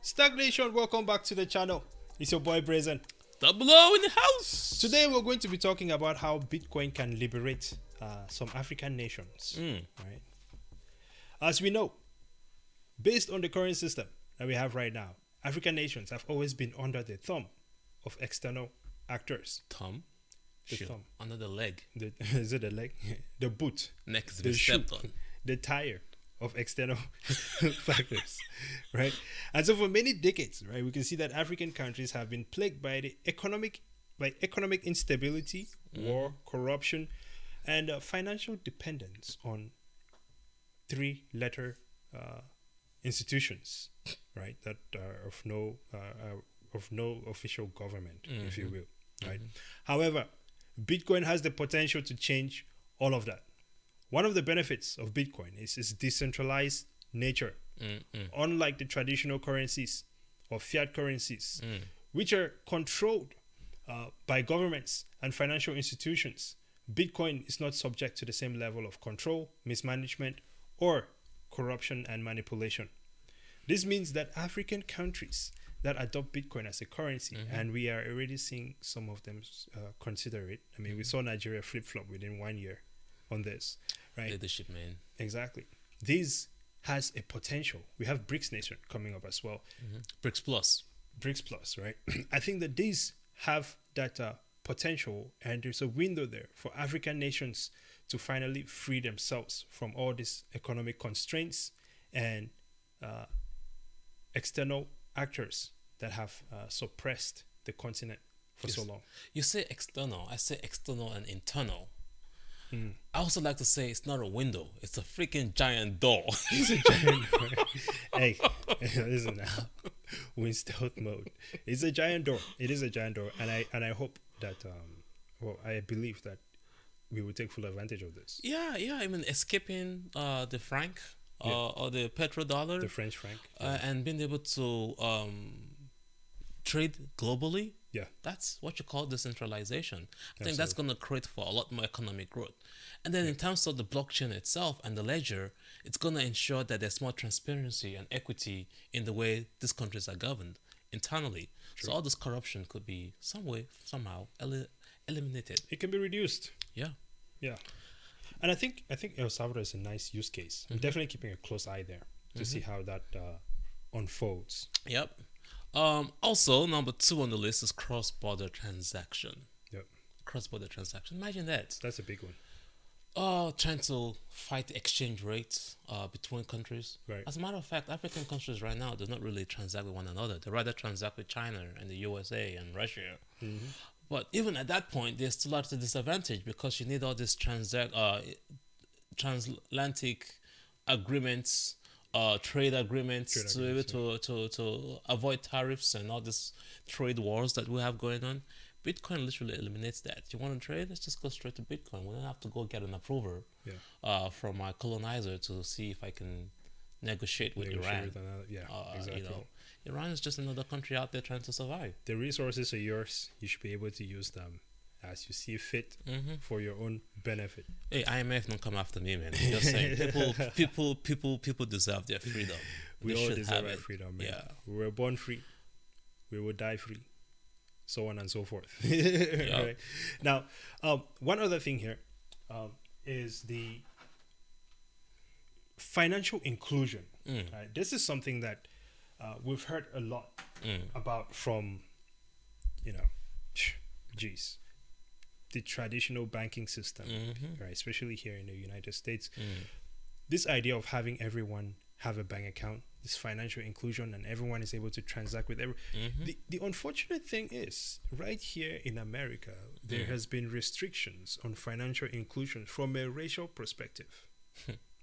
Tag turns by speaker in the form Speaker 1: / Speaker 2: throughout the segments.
Speaker 1: Stagnation, welcome back to the channel. It's your boy Brazen.
Speaker 2: Double O in the house.
Speaker 1: Today we're going to be talking about how Bitcoin can liberate some African nations. Right? As we know, based on the current system that we have right now, African nations have always been under the thumb of external actors.
Speaker 2: Thumb?
Speaker 1: The thumb.
Speaker 2: Under the leg.
Speaker 1: Is it the leg? The boot.
Speaker 2: Next,
Speaker 1: The shoe.
Speaker 2: stepped on.
Speaker 1: The tire of external factors, right? And so for many decades, right, we can see that African countries have been plagued by economic instability, war, corruption, and financial dependence on three-letter institutions, right, that are of no official government, if you will, right? However, Bitcoin has the potential to change all of that. One of the benefits of Bitcoin is its decentralized nature. Unlike the traditional currencies or fiat currencies, which are controlled by governments and financial institutions, Bitcoin is not subject to the same level of control, mismanagement, or corruption and manipulation. This means that African countries that adopt Bitcoin as a currency, and we are already seeing some of them consider it. I mean, we saw Nigeria flip-flop within 1 year on this, right?
Speaker 2: Leadership, man.
Speaker 1: Exactly. This has a potential. We have BRICS nation coming up as well.
Speaker 2: BRICS Plus.
Speaker 1: BRICS Plus, right? I think that these have that potential, and there's a window there for African nations to finally free themselves from all these economic constraints and external actors that have suppressed the continent for so long.
Speaker 2: You say external. I say external and internal. I also like to say it's not a window. It's a freaking giant door.
Speaker 1: It's a giant door. Hey, listen now. We're in stealth mode. It's a giant door. It is a giant door, and I hope that I believe that we will take full advantage of this.
Speaker 2: Yeah. I mean, escaping the franc or the petrodollar,
Speaker 1: The French franc,
Speaker 2: and being able to trade globally.
Speaker 1: Yeah.
Speaker 2: That's what you call decentralization. I think that's going to create for a lot more economic growth. And then in terms of the blockchain itself and the ledger, it's going to ensure that there's more transparency and equity in the way these countries are governed internally. So all this corruption could be somehow eliminated.
Speaker 1: it can be reduced.
Speaker 2: Yeah.
Speaker 1: And I think El Salvador is a nice use case. I'm definitely keeping a close eye there to see how that unfolds.
Speaker 2: Yep. Also, number 2 on the list is cross-border transaction.
Speaker 1: Yep.
Speaker 2: Cross-border transaction. Imagine that.
Speaker 1: That's a big one.
Speaker 2: Trying to fight the exchange rates between countries.
Speaker 1: Right.
Speaker 2: As a matter of fact, African countries right now do not really transact with one another. They rather transact with China and the USA and Russia. But even at that point, they're still at a disadvantage because you need all these transatlantic agreements, trade agreements to be able to avoid tariffs and all these trade wars that we have going on. Bitcoin literally eliminates that. You want to trade? Let's just go straight to Bitcoin. We don't have to go get an approval from my colonizer to see if I can negotiate with Iran.
Speaker 1: Exactly.
Speaker 2: Iran is just another country out there trying to survive.
Speaker 1: The resources are yours. You should be able to use them as you see fit for your own benefit.
Speaker 2: Hey, IMF don't come after me, man. I'm just saying, people deserve their freedom.
Speaker 1: We
Speaker 2: They
Speaker 1: all
Speaker 2: should
Speaker 1: deserve
Speaker 2: have
Speaker 1: our
Speaker 2: it.
Speaker 1: freedom, man.
Speaker 2: Yeah.
Speaker 1: We were born free. We will die free. So on and so forth. Right? Now, one other thing here is the financial inclusion. Right? This is something that we've heard a lot about from, the traditional banking system, right? Especially here in the United States. This idea of having everyone have a bank account, this financial inclusion, and everyone is able to transact with the unfortunate thing is, right here in America, there has been restrictions on financial inclusion from a racial perspective.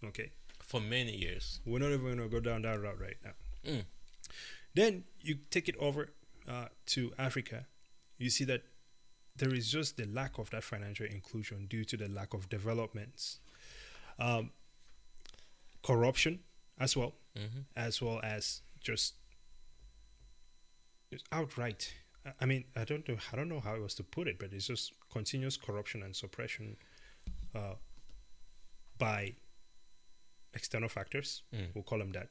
Speaker 1: Okay?
Speaker 2: For many years.
Speaker 1: We're not even going to go down that route right now. Then you take it over to Africa, you see that there is just the lack of that financial inclusion due to the lack of developments. Corruption as well, as well as just outright. I mean, I don't know how it was to put it, but it's just continuous corruption and suppression by external factors, we'll call them that,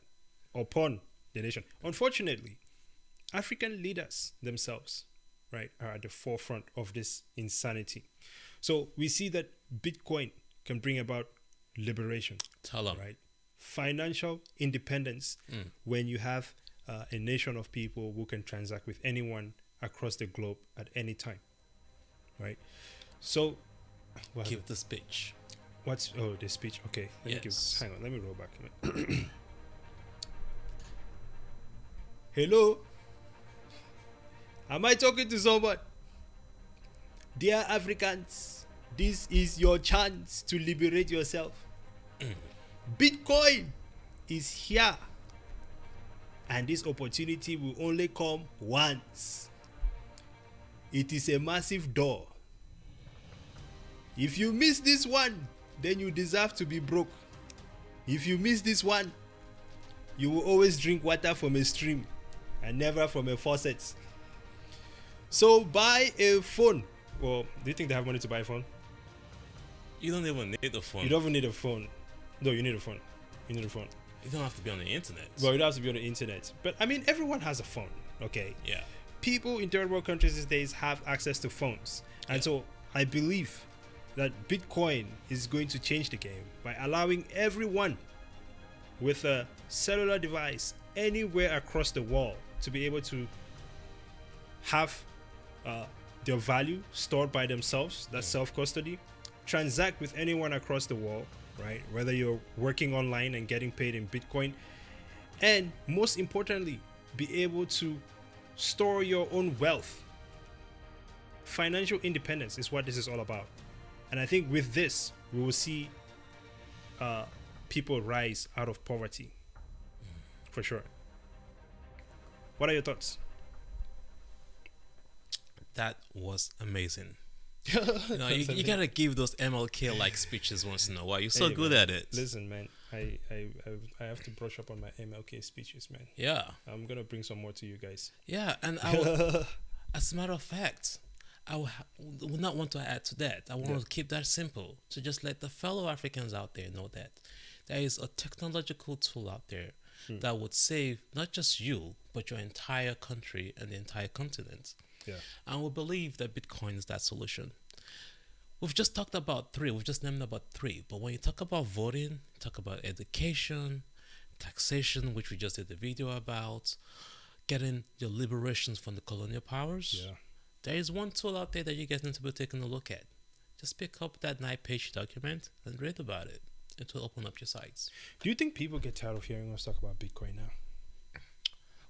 Speaker 1: upon the nation. Unfortunately, African leaders themselves, right, are at the forefront of this insanity. So we see that Bitcoin can bring about liberation,
Speaker 2: Tell them.
Speaker 1: right? Financial independence when you have a nation of people who can transact with anyone across the globe at any time, right? So,
Speaker 2: Give the speech.
Speaker 1: the speech? Okay, thank you. Hang on, let me roll back. Hello, am I talking to someone? Dear Africans, this is your chance to liberate yourself. Bitcoin is here, and this opportunity will only come once. It is a massive door. If you miss this one, then you deserve to be broke. If you miss this one, you will always drink water from a stream and never from a faucet. So buy a phone. Well, do you think they have money to buy a phone?
Speaker 2: You don't even need a phone.
Speaker 1: You don't even need a phone. No, you need a phone. You need a phone.
Speaker 2: You don't have to be on the internet.
Speaker 1: Well, you don't have to be on the internet. But I mean, everyone has a phone, okay?
Speaker 2: Yeah.
Speaker 1: People in third world countries these days have access to phones. And so I believe that Bitcoin is going to change the game by allowing everyone with a cellular device anywhere across the world to be able to have their value stored by themselves, that's self-custody, transact with anyone across the world, right? Whether you're working online and getting paid in Bitcoin, and most importantly, be able to store your own wealth. Financial independence is what this is all about. And I think with this, we will see people rise out of poverty, for sure. What are your thoughts?
Speaker 2: That was amazing. You gotta give those MLK like speeches once in a while. You're so good
Speaker 1: man,
Speaker 2: at it.
Speaker 1: Listen, man, I have to brush up on my MLK speeches, man.
Speaker 2: Yeah.
Speaker 1: I'm gonna bring some more to you guys.
Speaker 2: Yeah, and as a matter of fact, I would not want to add to that. I want to keep that simple to just let the fellow Africans out there know that there is a technological tool out there that would save not just you, but your entire country and the entire continent.
Speaker 1: Yeah.
Speaker 2: And we believe that Bitcoin is that solution. We've just talked about three. We've just named about three. But when you talk about voting, talk about education, taxation, which we just did the video about, getting your liberations from the colonial powers.
Speaker 1: Yeah.
Speaker 2: There is one tool out there that you guys need to be taking a look at. Just pick up that 9-page document and read about it. It will open up your sights.
Speaker 1: Do you think people get tired of hearing us talk about Bitcoin now?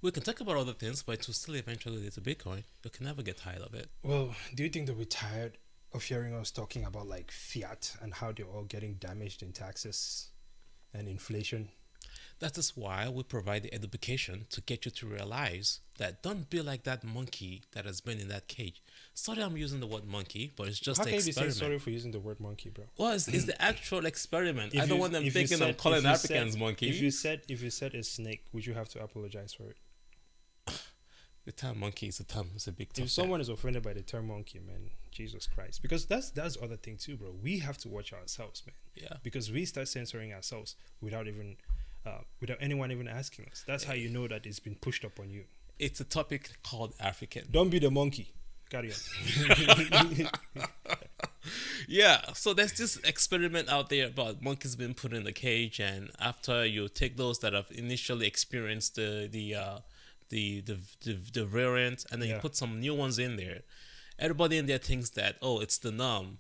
Speaker 2: We can talk about other things, but it will still eventually lead to Bitcoin. You can never get tired of it.
Speaker 1: Well, do you think they'll be tired of hearing us talking about like fiat and how they're all getting damaged in taxes and inflation?
Speaker 2: That is why we provide the education to get you to realize that don't be like that monkey that has been in that cage. Sorry, I'm using the word monkey, but it's just
Speaker 1: How
Speaker 2: an
Speaker 1: can you be saying
Speaker 2: experiment.
Speaker 1: sorry for using the word monkey, bro?
Speaker 2: Well, it's the actual experiment. I
Speaker 1: If
Speaker 2: don't
Speaker 1: you-
Speaker 2: want them
Speaker 1: if you
Speaker 2: thinking
Speaker 1: said-
Speaker 2: I'm calling
Speaker 1: if you
Speaker 2: Africans
Speaker 1: said-
Speaker 2: monkey.
Speaker 1: If you said a snake, would you have to apologize for it?
Speaker 2: The term monkey is a big
Speaker 1: If
Speaker 2: topic.
Speaker 1: someone is offended by the term monkey, man, Jesus Christ. Because that's the other thing too, bro. We have to watch ourselves, man.
Speaker 2: Yeah.
Speaker 1: Because we start censoring ourselves without anyone even asking us. That's how you know that it's been pushed up on you.
Speaker 2: It's a topic called African.
Speaker 1: Don't be the monkey. Carry on.
Speaker 2: Yeah, so there's this experiment out there about monkeys being put in the cage, and after you take those that have initially experienced the variant, and then you put some new ones in there, everybody in there thinks that it's the norm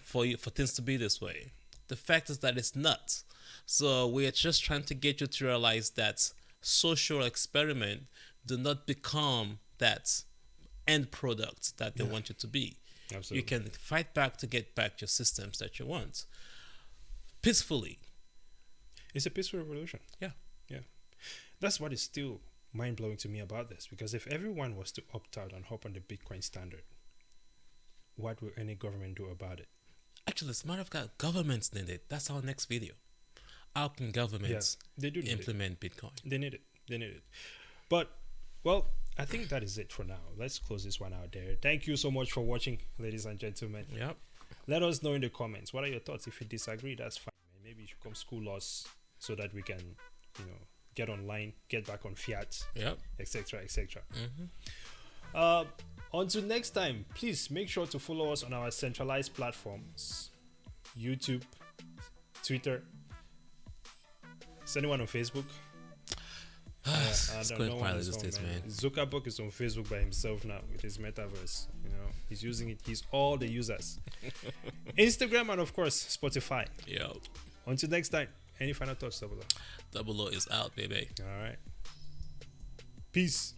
Speaker 2: for things to be this way. The fact is that it's not. So we're just trying to get you to realize that social experiment do not become that end product that they want you to be.
Speaker 1: Absolutely.
Speaker 2: You can fight back to get back your systems that you want peacefully.
Speaker 1: It's a peaceful revolution.
Speaker 2: Yeah.
Speaker 1: That's what is still mind-blowing to me about this, because if everyone was to opt out and hop on the Bitcoin standard, what will any government do about it?
Speaker 2: Actually, as a matter of fact, governments need it. That's our next video. How can governments
Speaker 1: they do need
Speaker 2: implement Bitcoin?
Speaker 1: They need it. But, well, I think that is it for now. Let's close this one out there. Thank you so much for watching, ladies and gentlemen.
Speaker 2: Yep.
Speaker 1: Let us know in the comments. What are your thoughts? If you disagree, that's fine. Maybe you should come school us so that we can, get online, get back on fiat,
Speaker 2: Yep.
Speaker 1: etc., etc. Until next time, please make sure to follow us on our centralized platforms: YouTube, Twitter. Is anyone on Facebook?
Speaker 2: It's going quietly these days, man.
Speaker 1: Zuckerberg is on Facebook by himself now with his metaverse. He's using it. He's all the users. Instagram and of course Spotify.
Speaker 2: Yep.
Speaker 1: Until next time, any final thoughts, Double O?
Speaker 2: Double O is out, baby.
Speaker 1: All right. Peace.